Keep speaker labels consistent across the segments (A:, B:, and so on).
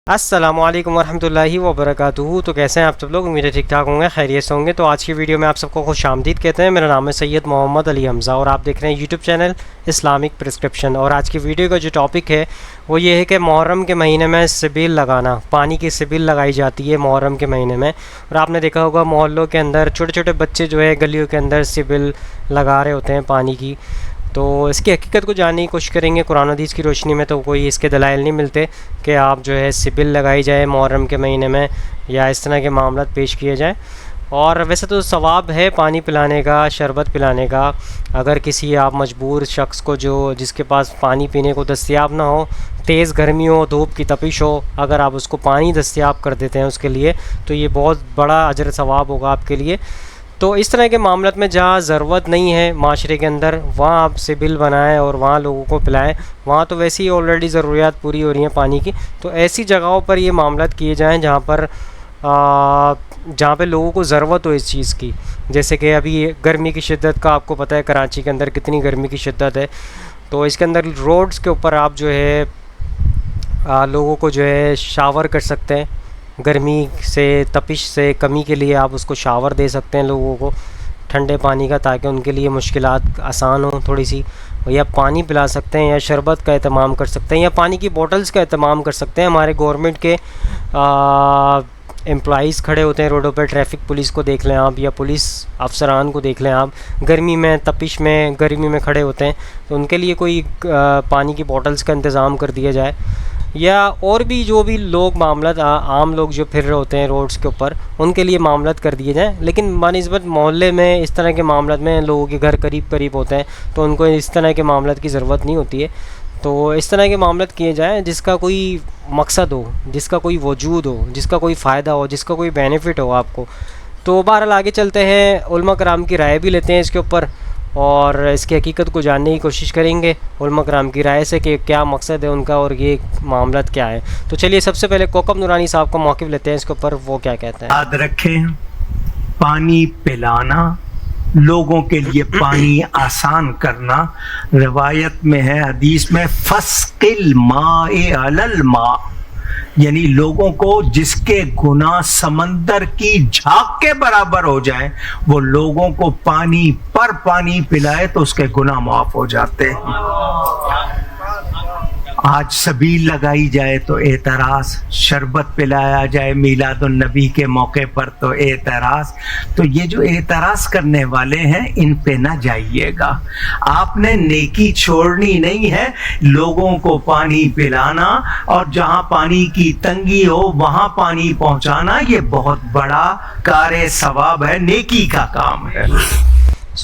A: السلام علیکم ورحمۃ اللہ وبرکاتہ۔ تو کیسے ہیں آپ سب لوگ؟ امید ہے ٹھیک ٹھاک ہوں گے، خیریت سے ہوں گے۔ تو آج کی ویڈیو میں آپ سب کو خوش آمدید کہتے ہیں۔ میرا نام ہے سید محمد علی حمزہ اور آپ دیکھ رہے ہیں یوٹیوب چینل اسلامک پرسکرپشن۔ اور آج کی ویڈیو کا جو ٹاپک ہے وہ یہ ہے کہ محرم کے مہینے میں سبیل لگانا، پانی کی سبیل لگائی جاتی ہے محرم کے مہینے میں۔ اور آپ نے دیکھا ہوگا محلوں کے اندر چھوٹے چھوٹے بچے جو ہے گلیوں کے اندر سبیل لگا رہے ہوتے ہیں پانی کی۔ تو اس کی حقیقت کو جاننے کی کوشش کریں گے قرآن حدیث کی روشنی میں، تو کوئی اس کے دلائل نہیں ملتے کہ آپ جو ہے سبیل لگائی جائے محرم کے مہینے میں یا اس طرح کے معاملات پیش کیے جائیں۔ اور ویسے تو ثواب ہے پانی پلانے کا، شربت پلانے کا۔ اگر کسی آپ مجبور شخص کو جس کے پاس پانی پینے کو دستیاب نہ ہو، تیز گرمی ہو، دھوپ کی تپش ہو، اگر آپ اس کو پانی دستیاب کر دیتے ہیں اس کے لیے، تو یہ بہت بڑا اجر ثواب ہوگا آپ کے لیے۔ تو اس طرح کے معاملات میں جہاں ضرورت نہیں ہے معاشرے کے اندر، وہاں آپ سبیل بنائیں اور وہاں لوگوں کو پلائیں۔ وہاں تو ویسے ہی آلریڈی ضروریات پوری ہو رہی ہیں پانی کی، تو ایسی جگہوں پر یہ معاملات کیے جائیں جہاں پہ لوگوں کو ضرورت ہو اس چیز کی۔ جیسے کہ ابھی گرمی کی شدت کا آپ کو پتہ ہے کراچی کے اندر کتنی گرمی کی شدت ہے، تو اس کے اندر روڈز کے اوپر آپ جو ہے لوگوں کو جو ہے شاور کر سکتے ہیں۔ گرمی سے، تپش سے کمی کے لیے آپ اس کو شاور دے سکتے ہیں لوگوں کو ٹھنڈے پانی کا، تاکہ ان کے لیے مشکلات آسان ہوں تھوڑی سی، یا پانی پلا سکتے ہیں، یا شربت کا اہتمام کر سکتے ہیں، یا پانی کی بوٹلز کا اہتمام کر سکتے ہیں۔ ہمارے گورنمنٹ کے امپلائیز کھڑے ہوتے ہیں روڈوں پہ، ٹریفک پولیس کو دیکھ لیں آپ، یا پولیس افسران کو دیکھ لیں آپ، گرمی میں، تپش میں، گرمی میں کھڑے ہوتے ہیں، تو ان کے لیے کوئی پانی کی بوٹلز کا انتظام کر دیا جائے۔ یا اور بھی جو بھی لوگ معاملات، عام لوگ جو پھر رہے ہوتے ہیں روڈز کے اوپر، ان کے لیے معاملات کر دیے جائیں۔ لیکن بنسبت محلے میں اس طرح کے معاملات میں لوگوں کے گھر قریب قریب ہوتے ہیں، تو ان کو اس طرح کے معاملات کی ضرورت نہیں ہوتی ہے۔ تو اس طرح کے معاملات کیے جائیں جس کا کوئی مقصد ہو، جس کا کوئی وجود ہو، جس کا کوئی فائدہ ہو، جس کا کوئی بینیفٹ ہو آپ کو۔ تو بہرحال آگے چلتے ہیں، علماء کرام کی رائے بھی لیتے ہیں اس کے اوپر، اور اس کی حقیقت کو جاننے کی کوشش کریں گے علماء کرام کی رائے سے کہ کیا مقصد ہے ان کا اور یہ معاملات کیا ہے۔ تو چلیے سب سے پہلے کوکب نورانی صاحب کا موقف لیتے ہیں اس کے اوپر، وہ کیا کہتے ہیں۔
B: یاد رکھیں، پانی پلانا، لوگوں کے لیے پانی آسان کرنا، روایت میں ہے، حدیث میں، فسقل ماء علی الماء، یعنی لوگوں کو جس کے گناہ سمندر کی جھاگ کے برابر ہو جائیں، وہ لوگوں کو پانی پر پانی پلائے تو اس کے گناہ معاف ہو جاتے ہیں۔ آج سبیل لگائی جائے تو اعتراض، شربت پلایا جائے میلاد النبی کے موقع پر تو اعتراض۔ تو یہ جو اعتراض کرنے والے ہیں ان پہ نہ جائیے گا، آپ نے نیکی چھوڑنی نہیں ہے، لوگوں کو پانی پلانا اور جہاں پانی کی تنگی ہو وہاں پانی پہنچانا، یہ بہت بڑا کار ثواب ہے، نیکی کا کام ہے۔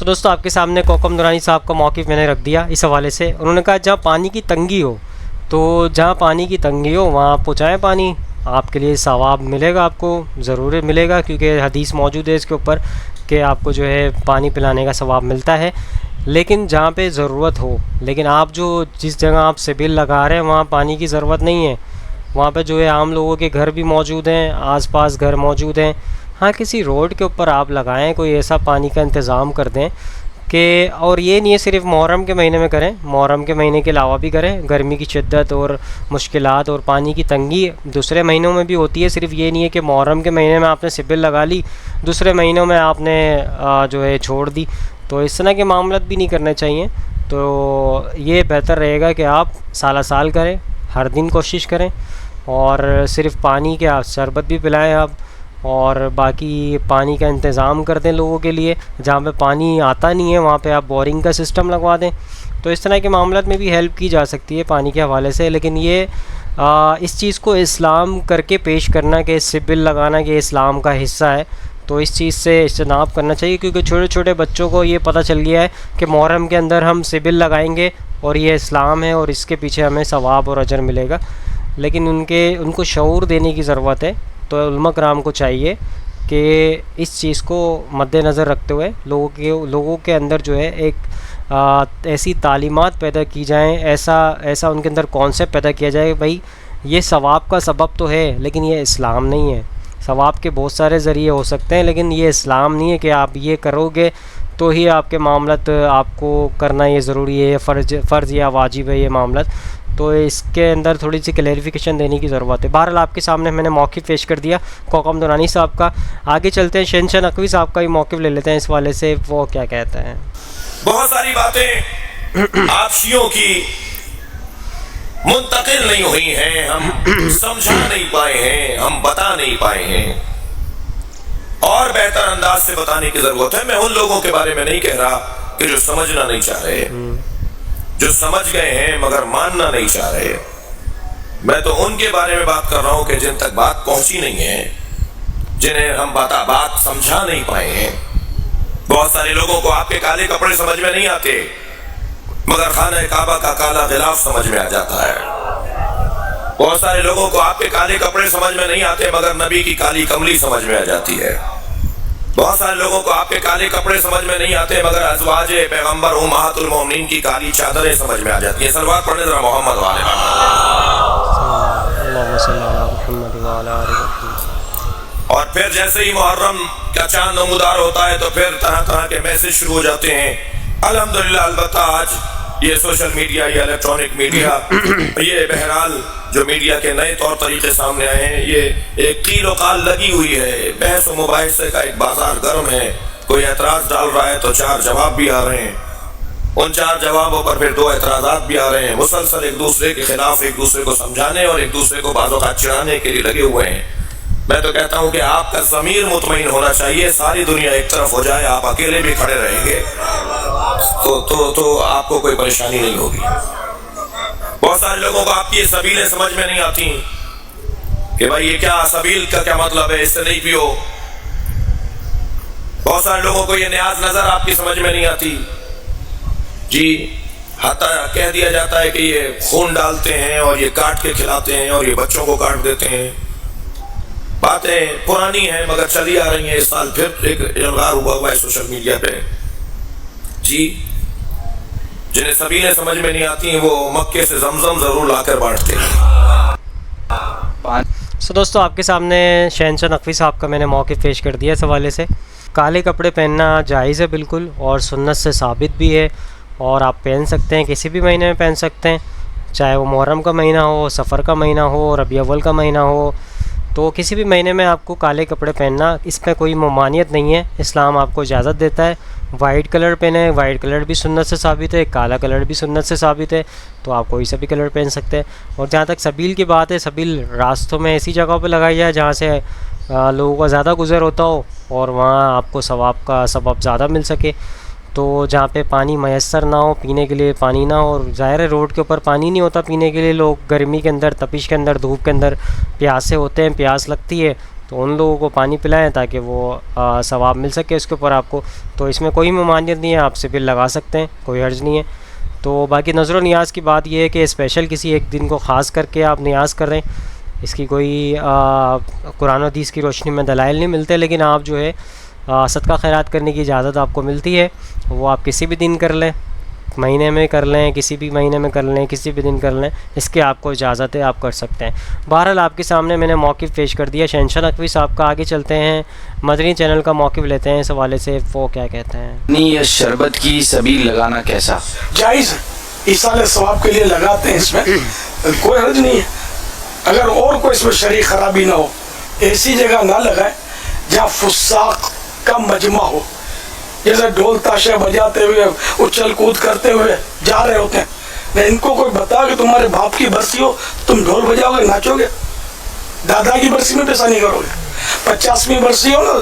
A: دوستو آپ کے سامنے کوکب نورانی صاحب کا موقف میں نے رکھ دیا اس حوالے سے۔ انہوں نے کہا جہاں پانی کی تنگی ہو، تو جہاں پانی کی تنگی ہو وہاں آپ پہنچائیں پانی، آپ کے لیے ثواب ملے گا، آپ کو ضرور ملے گا، کیونکہ حدیث موجود ہے اس کے اوپر کہ آپ کو جو ہے پانی پلانے کا ثواب ملتا ہے۔ لیکن جہاں پہ ضرورت ہو، لیکن آپ جس جگہ آپ سبیل لگا رہے ہیں وہاں پانی کی ضرورت نہیں ہے، وہاں پہ جو ہے عام لوگوں کے گھر بھی موجود ہیں، آس پاس گھر موجود ہیں، ہاں کسی روڈ کے اوپر آپ لگائیں، کوئی ایسا پانی کا انتظام کر دیں کہ، اور یہ نہیں ہے صرف محرم کے مہینے میں کریں، محرم کے مہینے کے علاوہ بھی کریں۔ گرمی کی شدت اور مشکلات اور پانی کی تنگی دوسرے مہینوں میں بھی ہوتی ہے، صرف یہ نہیں ہے کہ محرم کے مہینے میں آپ نے سبیل لگا لی، دوسرے مہینوں میں آپ نے جو ہے چھوڑ دی، تو اس طرح کے معاملات بھی نہیں کرنے چاہیے۔ تو یہ بہتر رہے گا کہ آپ سالہ سال کریں، ہر دن کوشش کریں، اور صرف پانی کے شربت بھی پلائیں آپ، اور باقی پانی کا انتظام کر دیں لوگوں کے لیے۔ جہاں پہ پانی آتا نہیں ہے وہاں پہ آپ بورنگ کا سسٹم لگوا دیں۔ تو اس طرح کے معاملات میں بھی ہیلپ کی جا سکتی ہے پانی کے حوالے سے، لیکن یہ اس چیز کو اسلام کر کے پیش کرنا کہ سبیل لگانا کہ اسلام کا حصہ ہے، تو اس چیز سے اجتناب کرنا چاہیے، کیونکہ چھوٹے چھوٹے بچوں کو یہ پتہ چل گیا ہے کہ محرم کے اندر ہم سبیل لگائیں گے اور یہ اسلام ہے اور اس کے پیچھے ہمیں ثواب اور اجر ملے گا، لیکن ان کو شعور دینے کی ضرورت ہے۔ تو علماء کرام کو چاہیے کہ اس چیز کو مد نظر رکھتے ہوئے لوگوں کے اندر جو ہے ایک ایسی تعلیمات پیدا کی جائیں، ایسا ان کے اندر کانسیپٹ پیدا کیا جائے کہ بھائی یہ ثواب کا سبب تو ہے لیکن یہ اسلام نہیں ہے۔ ثواب کے بہت سارے ذریعے ہو سکتے ہیں لیکن یہ اسلام نہیں ہے کہ آپ یہ کرو گے تو ہی آپ کے معاملات آپ کو کرنا یہ ضروری ہے، فرض یا واجب ہے یہ معاملات۔ تو اس کے اندر تھوڑی سی کلیریفیکیشن دینے کی ضرورت ہے. بہرحال آپ کے سامنے میں نے موقف پیش کر دیا کوکم نورانی صاحب کا. آگے چلتے ہیں, شہنشاہ نقوی صاحب کا بھی موقف لے لیتے ہیں اس والے سے, وہ کیا کہتے ہیں.
C: بہت ساری باتیں آپ شیعوں کی منتقل نہیں ہوئی ہیں, ہم سمجھا نہیں پائے ہیں, ہم بتا نہیں پائے ہیں, اور بہتر انداز سے بتانے کی ضرورت ہے. میں ان لوگوں کے بارے میں نہیں کہہ رہا کہ جو سمجھنا نہیں چاہ رہے, جو سمجھ گئے ہیں مگر ماننا نہیں چاہ رہے. میں تو ان کے بارے میں بات کر رہا ہوں کہ جن تک بات پہنچی نہیں ہے, جنہیں ہم بات سمجھا نہیں پائے ہیں. بہت سارے لوگوں کو آپ کے کالے کپڑے سمجھ میں نہیں آتے مگر خانہ کعبہ کا کالا غلاف سمجھ میں آ جاتا ہے. بہت سارے لوگوں کو آپ کے کالے کپڑے سمجھ میں نہیں آتے مگر نبی کی کالی کملی سمجھ میں آ جاتی ہے. بہت سارے لوگوں کو آپ کے کالے کپڑے سمجھ میں نہیں آتے مگر ازواج پیغمبر امہات المومنین کی کالی چادریں سمجھ میں آ جاتی ہیں. سلوات پڑھنے ذرا محمد والے. اور پھر جیسے ہی محرم کا چاند نمودار ہوتا ہے تو پھر طرح طرح کے میسج شروع ہو جاتے ہیں. الحمدللہ البتہ آج یہ سوشل میڈیا, یہ الیکٹرانک میڈیا, یہ بہرحال جو میڈیا کے نئے طور طریقے سامنے آئے ہیں, یہ ایک قیل و قال لگی ہوئی ہے, بحث و مباحثے کا ایک بازار گرم ہے. کوئی اعتراض ڈال رہا ہے تو 4 جواب بھی آ رہے ہیں, ان 4 جوابوں پر پھر 2 اعتراضات بھی آ رہے ہیں. مسلسل ایک دوسرے کے خلاف ایک دوسرے کو سمجھانے اور ایک دوسرے کو بعض اوقات چڑھانے کے لیے لگے ہوئے ہیں. میں تو کہتا ہوں کہ آپ کا ضمیر مطمئن ہونا چاہیے. ساری دنیا ایک طرف ہو جائے, آپ اکیلے بھی کھڑے رہیں گے تو آپ کو کوئی پریشانی نہیں ہوگی. بہت سارے لوگوں کو آپ کی یہ سبیلیں سمجھ میں نہیں آتی کہ بھائی یہ کیا سبیل کا کیا مطلب ہے, اس سے نہیں پیو. بہت سارے لوگوں کو یہ نیاز نظر آپ کی سمجھ میں نہیں آتی. جی حتیٰ کہہ دیا جاتا ہے کہ یہ خون ڈالتے ہیں اور یہ کاٹ کے کھلاتے ہیں اور یہ بچوں کو کاٹ دیتے ہیں. باتیں پرانی ہیں مگر چلی آ رہی ہیں. اس سال پھر ایک الغار ہوا ہے سوشل میڈیا پہ. جی جنہیں سبیلیں سمجھ میں نہیں آتی ہیں وہ مکے سے زمزم ضرور لا کر بانٹتے ہیں.
A: دوستو آپ کے سامنے شہنشاہ نقوی صاحب کا میں نے موقف پیش کر دیا اس حوالے سے. کالے کپڑے پہننا جائز ہے بالکل, اور سنت سے ثابت بھی ہے, اور آپ پہن سکتے ہیں, کسی بھی مہینے میں پہن سکتے ہیں, چاہے وہ محرم کا مہینہ ہو, سفر کا مہینہ ہو, ربیع اول کا مہینہ ہو. تو کسی بھی مہینے میں آپ کو کالے کپڑے پہننا, اس پہ کوئی ممانعت نہیں ہے. اسلام آپ کو اجازت دیتا ہے. وائٹ کلر پہنیں, وائٹ کلر بھی سنت سے ثابت ہے, کالا کلر بھی سنت سے ثابت ہے, تو آپ کوئی سا بھی کلر پہن سکتے ہیں. اور جہاں تک سبیل کی بات ہے, سبیل راستوں میں ایسی جگہوں پہ لگائی جائے جہاں سے لوگوں کا زیادہ گزر ہوتا ہو اور وہاں آپ کو ثواب کا سبب زیادہ مل سکے. تو جہاں پہ پانی میسر نہ ہو, پینے کے لیے پانی نہ ہو, اور ظاہر ہے روڈ کے اوپر پانی نہیں ہوتا پینے کے لیے, لوگ گرمی کے اندر, تپش کے اندر, دھوپ کے اندر پیاسے ہوتے ہیں, پیاس لگتی ہے, تو ان لوگوں کو پانی پلائیں تاکہ وہ ثواب مل سکے اس کے اوپر آپ کو. تو اس میں کوئی ممانعت نہیں ہے, آپ سبیل لگا سکتے ہیں, کوئی حرج نہیں ہے. تو باقی نظر و نیاز کی بات یہ ہے کہ اسپیشل کسی ایک دن کو خاص کر کے آپ نیاز کر رہے ہیں, اس کی کوئی قرآن و حدیث کی روشنی میں دلائل نہیں ملتے, لیکن آپ جو ہے صدقہ خیرات کرنے کی اجازت آپ کو ملتی ہے. وہ آپ کسی بھی دن کر لیں, مہینے میں کر لیں, کسی بھی مہینے میں کر لیں, کسی بھی دن کر لیں, اس کی آپ کو اجازت ہے, آپ کر سکتے ہیں. بہرحال آپ کے سامنے میں نے موقف پیش کر دیا شہنشاہ نقوی صاحب کا. آگے چلتے ہیں, مدنی چینل کا موقف لیتے ہیں اس حوالے سے, وہ کیا کہتے ہیں.
D: یہ شربت کی سبیل لگانا کیسا
E: جائز ہے, ایصال ثواب کے لیے لگاتے ہیں, اس میں کوئی حرج نہیں ہے. اگر اور کوئی اس میں شرعی خرابی نہ ہو, ایسی جگہ نہ لگائیں جہاں فساق کا مجمع ہو, جیسے ڈھول تاشے بجاتے ہوئے, اچھل کود کرتے ہوئے جا رہے ہوتے ہیں. ان کو کوئی بتا کہ تمہارے باپ کی برسی ہو, تم ڈھول بجاؤ گے, ناچو گے. دادا کی برسی میں پیسہ نہیں کرو گے. 50ویں برسی ہو نا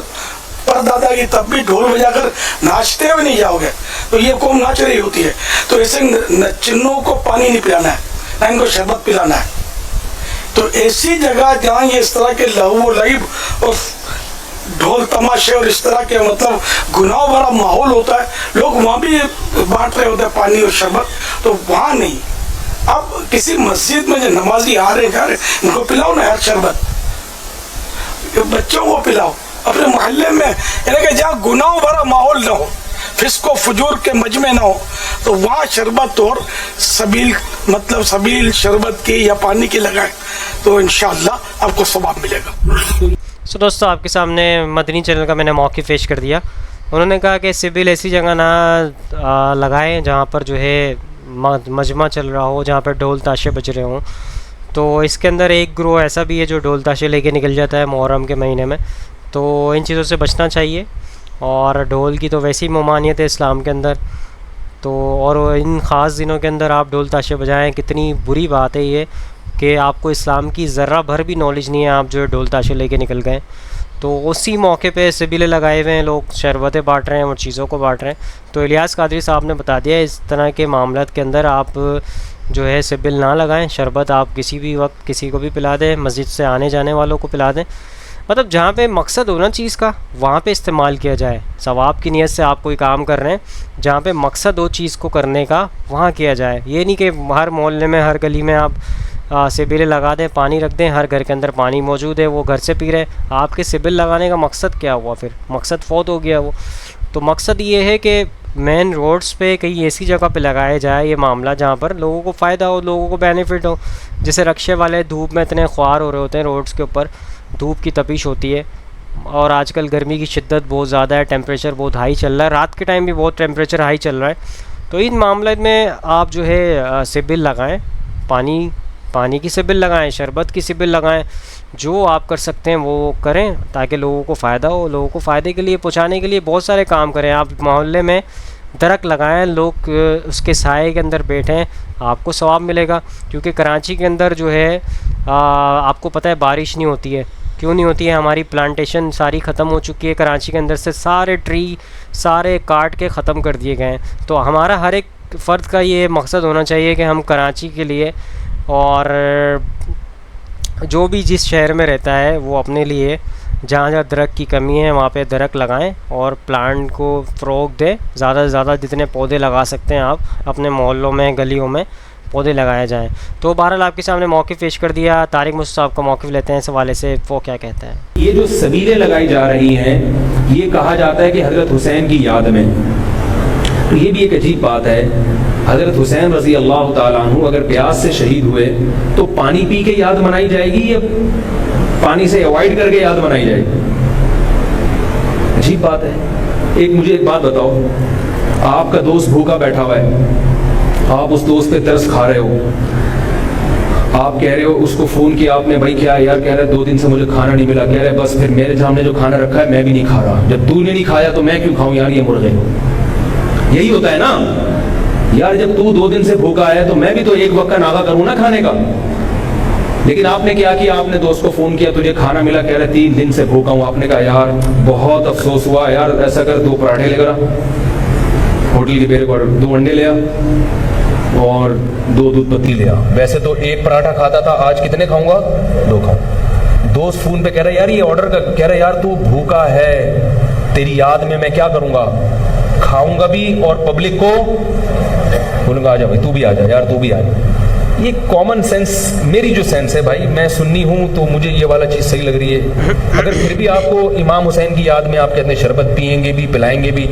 E: پر دادا کی, تب بھی ڈھول بجا کر ناچتے ہوئے نہیں جاؤ گے, تو یہ قوم ناچ رہی ہوتی ہے. تو ایسے نچنوں کو پانی نہیں پلانا ہے, نہ ان کو شربت پلانا ہے. تو ایسی جگہ جہاں یہ اس طرح کے لہو و لعب اور ڈھول تماشے اور اس طرح کے مطلب گناہ بھرا ماحول ہوتا ہے, لوگ وہاں بھی بانٹ رہے ہوتے ہیں پانی اور شربت, تو وہاں نہیں. اب کسی مسجد میں جو نمازی آ رہے جا رہے, ان کو پلاؤ نا یار شربت, بچوں کو پلاؤ اپنے محلے میں, یعنی کہ جہاں گناہ بھرا ماحول نہ ہو, فسق و فجور کے مجمع نہ ہو, تو وہاں شربت اور سبیل مطلب سبیل شربت کی یا پانی کی لگائیں, تو انشاءاللہ آپ کو ثواب ملے گا.
A: دوستو آپ کے سامنے مدنی چینل کا میں نے موقف پیش کر دیا. انہوں نے کہا کہ سبیل ایسی جگہ نہ لگائیں جہاں پر جو ہے مجمع چل رہا ہو جہاں پہ ڈھول تاشے بج رہے ہوں. تو اس کے اندر ایک گروہ ایسا بھی ہے جو ڈھول تاشے لے کے نکل جاتا ہے محرم کے مہینے میں. تو ان چیزوں سے بچنا چاہیے. اور ڈھول کی تو ویسی ممانعت ہے اسلام کے اندر. تو اور ان خاص دنوں کے اندر آپ ڈھول تاشے بجائیں, کتنی بری بات ہے یہ کہ آپ کو اسلام کی ذرہ بھر بھی نالج نہیں ہے, آپ جو ہے ڈھول تاشے لے کے نکل گئے. تو اسی موقع پہ سبیلے لگائے ہوئے ہیں, لوگ شربتیں بانٹ رہے ہیں اور چیزوں کو بانٹ رہے ہیں. تو الیاس قادری صاحب نے بتا دیا اس طرح کے معاملات کے اندر آپ جو ہے سبیل نہ لگائیں. شربت آپ کسی بھی وقت کسی کو بھی پلا دیں, مسجد سے آنے جانے والوں کو پلا دیں. مطلب جہاں پہ مقصد ہو نا چیز کا وہاں پہ استعمال کیا جائے. ثواب کی نیت سے آپ کوئی کام کر رہے ہیں, جہاں پہ مقصد ہو چیز کو کرنے کا وہاں کیا جائے. یہ نہیں کہ ہر محلے میں ہر گلی میں آپ سبیلے لگا دیں, پانی رکھ دیں, ہر گھر کے اندر پانی موجود ہے, وہ گھر سے پی رہے. آپ کے سبیل لگانے کا مقصد کیا ہوا؟ پھر مقصد فوت ہو گیا وہ. تو مقصد یہ ہے کہ مین روڈز پہ کہیں ایسی جگہ پہ لگایا جائے یہ معاملہ جہاں پر لوگوں کو فائدہ ہو, لوگوں کو بینیفٹ ہو. جیسے رکشے والے دھوپ میں اتنے خوار ہو رہے ہوتے ہیں روڈز کے اوپر, دھوپ کی تپش ہوتی ہے, اور آج کل گرمی کی شدت بہت زیادہ ہے, ٹیمپریچر بہت ہائی چل رہا ہے, رات کے ٹائم بھی بہت ٹیمپریچر ہائی چل رہا ہے. تو ان معاملات میں آپ جو ہے سبیل لگائیں, پانی کی سبیل لگائیں, شربت کی سبیل لگائیں, جو آپ کر سکتے ہیں وہ کریں تاکہ لوگوں کو فائدہ ہو. لوگوں کو فائدے کے لیے پہنچانے کے لیے بہت سارے کام کریں. آپ محلے میں درخت لگائیں, لوگ اس کے سائے کے اندر بیٹھیں, آپ کو ثواب ملے گا. کیونکہ کراچی کے اندر جو ہے آپ کو پتہ ہے بارش نہیں ہوتی ہے. کیوں نہیں ہوتی ہے؟ ہماری پلانٹیشن ساری ختم ہو چکی ہے کراچی کے اندر سے, سارے ٹری سارے کاٹ کے ختم کر دیے گئے ہیں. تو ہمارا ہر ایک فرد کا یہ مقصد ہونا چاہیے کہ ہم کراچی کے لیے اور جو بھی جس شہر میں رہتا ہے وہ اپنے لیے جہاں جہاں درخت کی کمی ہے وہاں پہ درخت لگائیں اور پلانٹ کو فروغ دیں. زیادہ سے زیادہ جتنے پودے لگا سکتے ہیں آپ اپنے محلوں میں گلیوں میں پودے لگائے جائیں. تو بہرحال آپ کے سامنے موقف پیش کر دیا. طارق مصطفیٰ صاحب کا موقف لیتے ہیں اس حوالے سے, وہ کیا کہتے ہیں.
F: یہ جو سبیلیں لگائی جا رہی ہیں یہ کہا جاتا ہے کہ حضرت حسین کی یاد میں. تو یہ بھی ایک عجیب بات ہے. حضرت حسین رضی اللہ تعالیٰ عنہ اگر پیاس سے شہید ہوئے تو پانی پی کے یاد منائی جائے گی یا پانی سے اوائڈ کر کے یاد منائی جائے گی؟ عجیب بات ہے. مجھے ایک بات بتاؤ, آپ کا دوست بھوکا بیٹھا ہوا ہے, آپ اس دوست پہ ترس کھا رہے ہو, آپ کہہ رہے ہو, اس کو فون کیا آپ نے, بھائی کیا یار, کہہ رہے 2 دن سے مجھے کھانا نہیں ملا, کہہ رہے بس پھر میرے سامنے جو کھانا رکھا ہے میں بھی نہیں کھا رہا, جب تو نے نہیں کھایا تو میں کیوں کھاؤں یار یہ مرغے. یہی ہوتا ہے نا یار, جب تو 2 دن سے بھوکا ہے تو میں بھی تو ایک وقت کا ناغہ کروں نا کھانے کا. لیکن آپ نے کیا کیا, آپ نے دوست کو فون کیا, تجھے کھانا ملا, کہہ رہے 3 دن سے بھوکا ہوں. آپ نے کہا یار بہت افسوس ہوا یار, ایسا کر 2 پراٹھے لے کر ہوٹل کے میرے کو 2 انڈے لے آ اور 2 دودھ پتی لے آ. ویسے تو 1 پراٹھا کھاتا تھا, آج کتنے کھاؤں گا؟ 2 کھاؤں. دوست فون پہ کہہ رہا یار یہ آرڈر کر, کہہ رہا یار تو بھوکا ہے, تیری یاد میں کیا کروں گا, کھاؤں گا بھی اور پبلک کو بولوں گا آ جا بھائی تو بھی آ جا, یار تو بھی آ جا. یہ کامن سینس, میری جو سینس ہے بھائی, میں سنی ہوں تو مجھے یہ والا چیز صحیح لگ رہی ہے. اگر پھر بھی آپ کو امام حسین کی یاد میں آپ کہتے ہیں شربت پئیں گے بھی پلائیں گے بھی,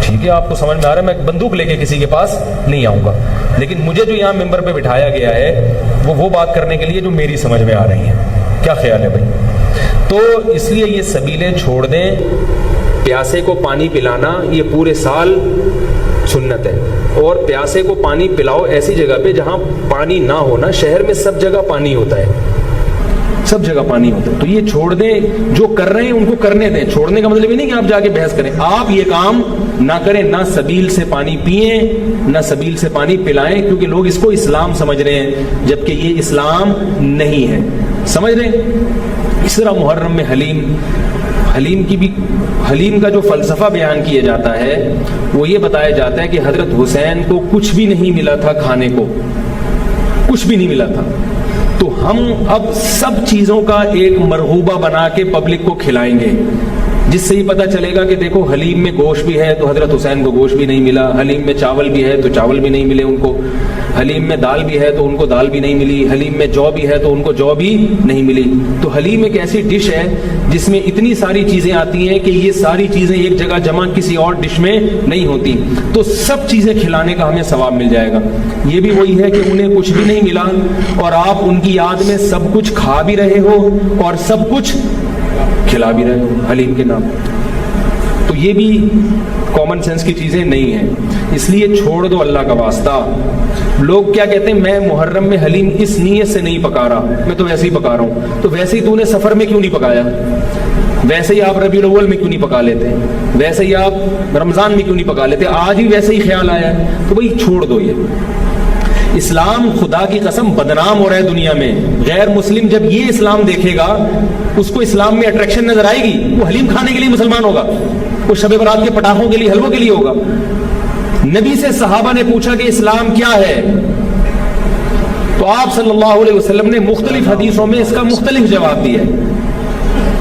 F: ٹھیک ہے, آپ کو سمجھ میں آ رہا ہے, میں بندوق لے کے کسی کے پاس نہیں آؤں گا. لیکن مجھے جو یہاں ممبر پہ بٹھایا گیا ہے وہ بات کرنے کے لیے جو میری سمجھ میں آ رہی ہیں. کیا خیال ہے بھائی؟ تو اس لیے یہ سبیلیں چھوڑ دیں. پیاسے کو پانی پلانا یہ پورے سال سنت ہے, اور پیاسے کو پانی پلاؤ ایسی جگہ پہ جہاں پانی نہ ہونا. شہر میں سب جگہ پانی ہوتا ہے, سب جگہ پانی ہوتا ہے. تو یہ چھوڑ دیں, جو کر رہے ہیں ان کو کرنے دیں. چھوڑنے کا مطلب یہ نہیں کہ آپ جا کے بحث کریں, آپ یہ کام نہ کریں, نہ سبیل سے پانی پئیں نہ سبیل سے پانی پلائیں, کیونکہ لوگ اس کو اسلام سمجھ رہے ہیں جبکہ یہ اسلام نہیں ہے. سمجھ رہے ہیں؟ اس طرح محرم میں حلیم کا جو فلسفہ بیان کیا جاتا ہے وہ یہ بتایا جاتا ہے کہ حضرت حسین کو کچھ بھی نہیں ملا تھا, کھانے کو کچھ بھی نہیں ملا تھا, تو ہم اب سب چیزوں کا ایک مرغوبہ بنا کے پبلک کو کھلائیں گے, جس سے یہ پتہ چلے گا کہ دیکھو حلیم میں گوشت بھی ہے تو حضرت حسین کو گوشت بھی نہیں ملا, حلیم میں چاول بھی ہے تو چاول بھی نہیں ملے ان کو, حلیم میں دال بھی ہے تو ان کو دال بھی نہیں ملی, حلیم میں جو بھی ہے تو ان کو جو بھی نہیں ملی. تو حلیم ایک ایسی ڈش ہے جس میں اتنی ساری چیزیں آتی ہیں کہ یہ ساری چیزیں ایک جگہ جمع کسی اور ڈش میں نہیں ہوتی. تو سب چیزیں کھلانے کا ہمیں ثواب مل جائے گا. یہ بھی وہی ہے کہ انہیں کچھ بھی نہیں ملا اور آپ ان کی یاد میں سب کچھ کھا بھی رہے ہو اور سب کچھ کھلا بھی رہے ہو حلیم کے نام. تو یہ بھی کامن سینس کی چیزیں نہیں ہیں, اس لیے چھوڑ دو اللہ کا واسطہ. لوگ کیا کہتے ہیں، میں محرم میں حلیم اس نیت سے نہیں پکا رہا، میں تو ویسے ہی پکا رہا ہوں. تو ویسے ہی تو نے سفر میں کیوں نہیں پکایا؟ ویسے ہی آپ ربیع الاول میں کیوں نہیں پکا لیتے؟ ویسے ہی آپ رمضان میں کیوں نہیں پکا لیتے؟ آج ہی ویسے ہی خیال آیا ہے تو بھائی چھوڑ دو. یہ اسلام خدا کی قسم بدنام ہو رہا ہے دنیا میں. غیر مسلم جب یہ اسلام دیکھے گا، اس کو اسلام میں اٹریکشن نظر آئے گی، وہ حلیم کھانے کے لیے مسلمان ہوگا، وہ شب برات کے پٹاخوں کے لیے، حلووں کے لیے ہوگا. نبی سے صحابہ نے پوچھا کہ اسلام کیا ہے، تو آپ صلی اللہ علیہ وسلم نے مختلف حدیثوں میں اس کا مختلف جواب دیا ہے.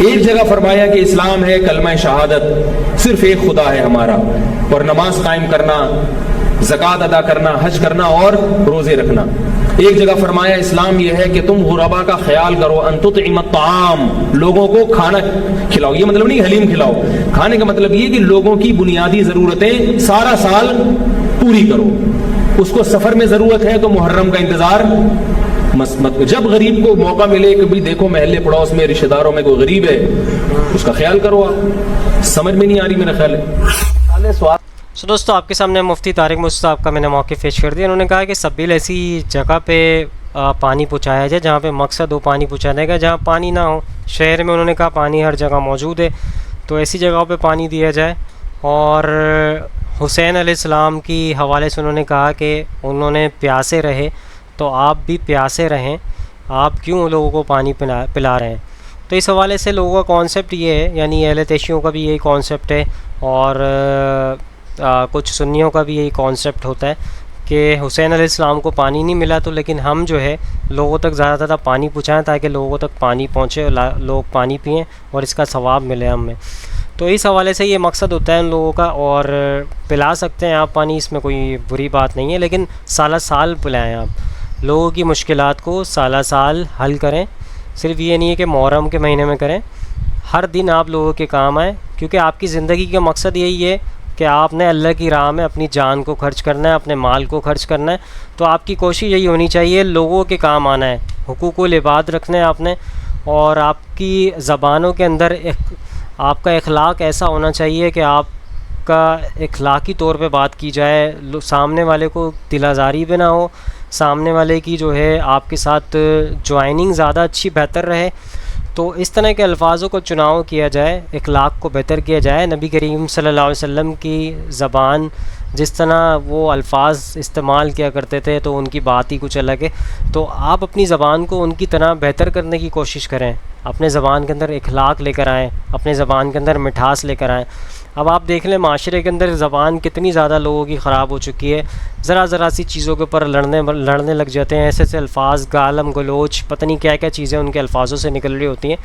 F: ایک جگہ فرمایا کہ اسلام ہے کلمہ شہادت، صرف ایک خدا ہے ہمارا، اور نماز قائم کرنا، زکوٰۃ ادا کرنا، حج کرنا اور روزے رکھنا. ایک جگہ فرمایا اسلام یہ ہے کہ تم غربا کا خیال کرو، ان تطعم الطعام، لوگوں کو کھانا کھلاؤ. یہ مطلب نہیں حلیم کھلاؤ، کھانے کا مطلب یہ کہ لوگوں کی بنیادی ضرورتیں سارا سال پوری کرو. اس کو سفر میں ضرورت ہے تو محرم کا انتظار مت. جب غریب کو موقع ملے، کبھی دیکھو محلے پڑوس میں رشتہ داروں میں کوئی غریب ہے، اس کا خیال کرو. آپ سمجھ میں نہیں آ رہی میرا خیال ہے.
A: سو دوستو، آپ کے سامنے مفتی طارق مرشد صاحب کا میں نے موقع پیش کر دیا. انہوں نے کہا کہ سبیل ایسی جگہ پہ پانی پہنچایا جائے جہاں پہ مقصد ہو پانی پہنچانے کا، جہاں پانی نہ ہو. شہر میں انہوں نے کہا پانی ہر جگہ موجود ہے، تو ایسی جگہوں پہ پانی دیا جائے. اور حسین علیہ السلام کی حوالے سے انہوں نے کہا کہ انہوں نے پیاسے رہے تو آپ بھی پیاسے رہیں، آپ کیوں لوگوں کو پانی پلا رہے ہیں. تو اس حوالے سے لوگوں کا کانسیپٹ یہ ہے، یعنی اہل تیشیوں کا بھی یہی کانسیپٹ ہے، اور کچھ سنیوں کا بھی یہی کانسیپٹ ہوتا ہے کہ حسین علیہ السلام کو پانی نہیں ملا، تو لیکن ہم جو ہے لوگوں تک زیادہ زیادہ پانی پہنچائیں تاکہ لوگوں تک پانی پہنچے، لوگ پانی پئیں اور اس کا ثواب ملے ہمیں. تو اس حوالے سے یہ مقصد ہوتا ہے ان لوگوں کا. اور پلا سکتے ہیں آپ پانی، اس میں کوئی بری بات نہیں ہے، لیکن سالہ سال پلائیں. آپ لوگوں کی مشکلات کو سالہ سال حل کریں. صرف یہ نہیں ہے کہ محرم کے مہینے میں کریں، ہر دن آپ لوگوں کے کام آئیں، کیونکہ آپ کی زندگی کا مقصد یہی ہے کہ آپ نے اللہ کی راہ میں اپنی جان کو خرچ کرنا ہے، اپنے مال کو خرچ کرنا ہے. تو آپ کی کوشش یہی ہونی چاہیے لوگوں کے کام آنا ہے، حقوق العباد رکھنے ہیں آپ نے. اور آپ کی زبانوں کے اندر آپ کا اخلاق ایسا ہونا چاہیے کہ آپ کا اخلاقی طور پہ بات کی جائے، سامنے والے کو دل آزاری بھی نہ ہو، سامنے والے کی جو ہے آپ کے ساتھ جوائننگ زیادہ اچھی بہتر رہے. تو اس طرح کے الفاظوں کو چناؤ کیا جائے، اخلاق کو بہتر کیا جائے. نبی کریم صلی اللہ علیہ وسلم کی زبان جس طرح وہ الفاظ استعمال کیا کرتے تھے تو ان کی بات ہی کچھ الگ ہے. تو آپ اپنی زبان کو ان کی طرح بہتر کرنے کی کوشش کریں، اپنے زبان کے اندر اخلاق لے کر آئیں، اپنے زبان کے اندر مٹھاس لے کر آئیں. اب آپ دیکھ لیں معاشرے کے اندر زبان کتنی زیادہ لوگوں کی خراب ہو چکی ہے، ذرا سی چیزوں کے اوپر لڑنے لگ جاتے ہیں، ایسے ایسے الفاظ، گالم گلوچ، پتہ نہیں کیا کیا چیزیں ان کے الفاظوں سے نکل رہی ہوتی ہیں.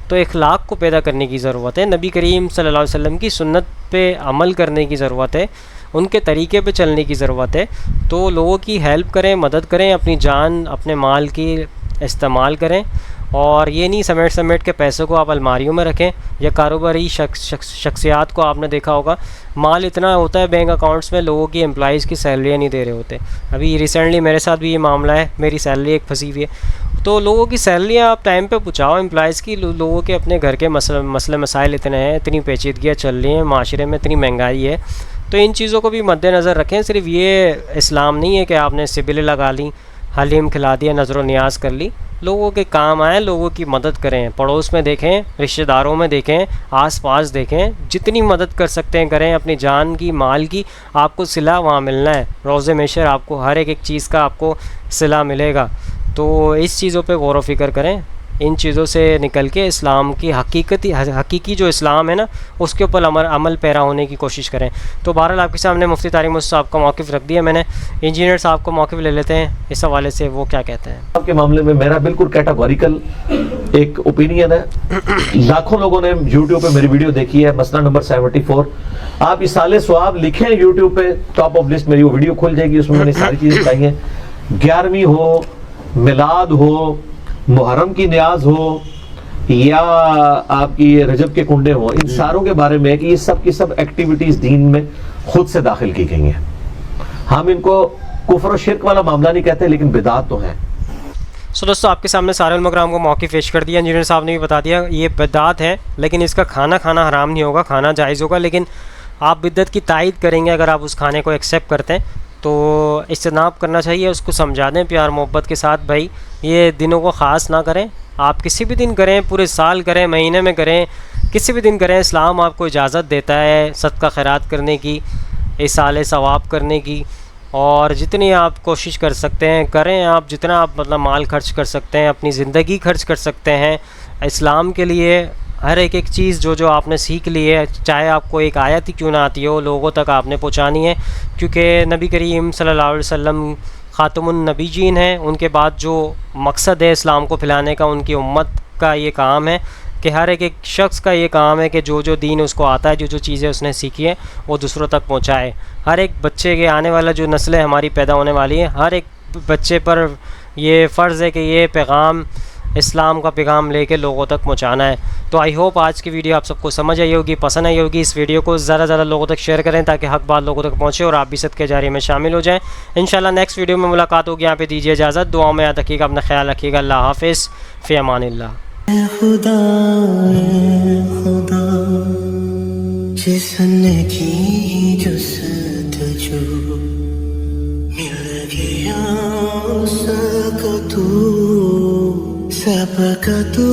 A: تو اخلاق کو پیدا کرنے کی ضرورت ہے، نبی کریم صلی اللہ علیہ وسلم کی سنت پہ عمل کرنے کی ضرورت ہے، ان کے طریقے پہ چلنے کی ضرورت ہے. تو لوگوں کی ہیلپ کریں، مدد کریں، اپنی جان اپنے مال کی استعمال کریں. اور یہ نہیں سمیٹ کے پیسوں کو آپ الماریوں میں رکھیں. یا کاروباری شخصیات کو آپ نے دیکھا ہوگا، مال اتنا ہوتا ہے بینک اکاؤنٹس میں، لوگوں کی امپلائیز کی سیلریاں نہیں دے رہے ہوتے. ابھی ریسنٹلی میرے ساتھ بھی یہ معاملہ ہے، میری سیلری ایک پھنسی ہوئی ہے. تو لوگوں کی سیلریاں آپ ٹائم پہ پہنچاؤ امپلائیز کی. لوگوں کے اپنے گھر کے مسئلے مسائل اتنے ہیں، اتنی پیچیدگیاں چل رہی ہیں معاشرے میں، اتنی مہنگائی ہے. تو ان چیزوں کو بھی مد نظر رکھیں. صرف یہ اسلام نہیں ہے کہ آپ نے سبلیں لگا لیں، حلیم کھلا دیا، نظر و نیاز کر لی. لوگوں کے کام آئیں، لوگوں کی مدد کریں، پڑوس میں دیکھیں، رشتہ داروں میں دیکھیں، آس پاس دیکھیں، جتنی مدد کر سکتے ہیں کریں. اپنی جان کی، مال کی آپ کو صلہ وہاں ملنا ہے. روز محشر آپ کو ہر ایک چیز کا آپ کو صلہ ملے گا. تو اس چیزوں پہ غور و فکر کریں. ان چیزوں سے نکل کے اسلام کی حقیقی جو اسلام ہے نا، اس کے اوپر عمل پیرا ہونے کی کوشش کریں. تو بہرحال آپ کے سامنے مفتی طارق مرشد صاحب کا موقف رکھ دیا میں نے. انجینئر صاحب کو موقف لے لیتے ہیں اس حوالے سے، وہ کیا کہتے ہیں.
G: آپ کے معاملے میں میرا بالکل کیٹاگوریکل ایک اوپینین ہے. لاکھوں لوگوں نے یوٹیوب پہ میری ویڈیو دیکھی ہے، مسئلہ نمبر 74. آپ اصالِ ثواب لکھیں یوٹیوب پہ، ٹاپ آف لسٹ میری وہ ویڈیو کھل جائے گی، اس میں نے ساری چیزیں بتائی ہیں. 11ویں ہو، میلاد ہو، محرم کی نیاز ہو، یا آپ کی رجب کے کنڈے ہوں، ان ساروں کے بارے میں کہ یہ سب کی سب ایکٹیویٹیز دین میں خود سے داخل کی گئی ہیں. ہم ان کو کفر و شرک والا معاملہ نہیں کہتے، لیکن بدعات تو ہیں.
A: دوستو آپ کے سامنے سارے علماء کو موقف پیش کر دیا. انجینئر صاحب نے بھی بتا دیا یہ بدعات ہیں، لیکن اس کا کھانا حرام نہیں ہوگا، کھانا جائز ہوگا. لیکن آپ بدعت کی تائید کریں گے اگر آپ اس کھانے کو ایکسیپٹ کرتے ہیں. تو اجتناب کرنا چاہیے، اس کو سمجھا دیں پیار محبت کے ساتھ، بھائی یہ دنوں کو خاص نہ کریں، آپ کسی بھی دن کریں، پورے سال کریں، مہینے میں کریں، کسی بھی دن کریں، اسلام آپ کو اجازت دیتا ہے صدقہ خیرات کرنے کی، ایصال ثواب کرنے کی، اور جتنی آپ کوشش کر سکتے ہیں کریں، آپ جتنا آپ مطلب مال خرچ کر سکتے ہیں، اپنی زندگی خرچ کر سکتے ہیں اسلام کے لیے، ہر ایک چیز جو آپ نے سیکھ لی ہے، چاہے آپ کو ایک آیت ہی کیوں نہ آتی ہو، لوگوں تک آپ نے پہنچانی ہے، کیونکہ نبی کریم صلی اللہ علیہ وسلم خاتم النبیین ہیں، ان کے بعد جو مقصد ہے اسلام کو پھیلانے کا، ان کی امت کا یہ کام ہے کہ ہر ایک شخص کا یہ کام ہے کہ جو دین اس کو آتا ہے، جو چیزیں اس نے سیکھی ہیں وہ دوسروں تک پہنچائے۔ ہر ایک بچے کے آنے والا جو نسلیں ہماری پیدا ہونے والی ہیں، ہر ایک بچے پر یہ فرض ہے کہ یہ پیغام، اسلام کا پیغام لے کے لوگوں تک پہنچانا ہے۔ تو آئی ہوپ آج کی ویڈیو آپ سب کو سمجھ آئی ہوگی، پسند آئی ہوگی۔ اس ویڈیو کو زیادہ سے زیادہ لوگوں تک شیئر کریں تاکہ حق بات لوگوں تک پہنچے اور آپ بھی صدقہ جاریہ میں شامل ہو جائیں۔ انشاءاللہ نیکسٹ ویڈیو میں ملاقات ہوگی، یہاں پہ دیجیے اجازت، دعاؤں میں یاد رکھیے گا، اپنا خیال رکھیے گا، اللہ حافظ، فی امان اللہ۔
H: خدا جس نے کی جستجو مل گیا اس کا تو سب کا تو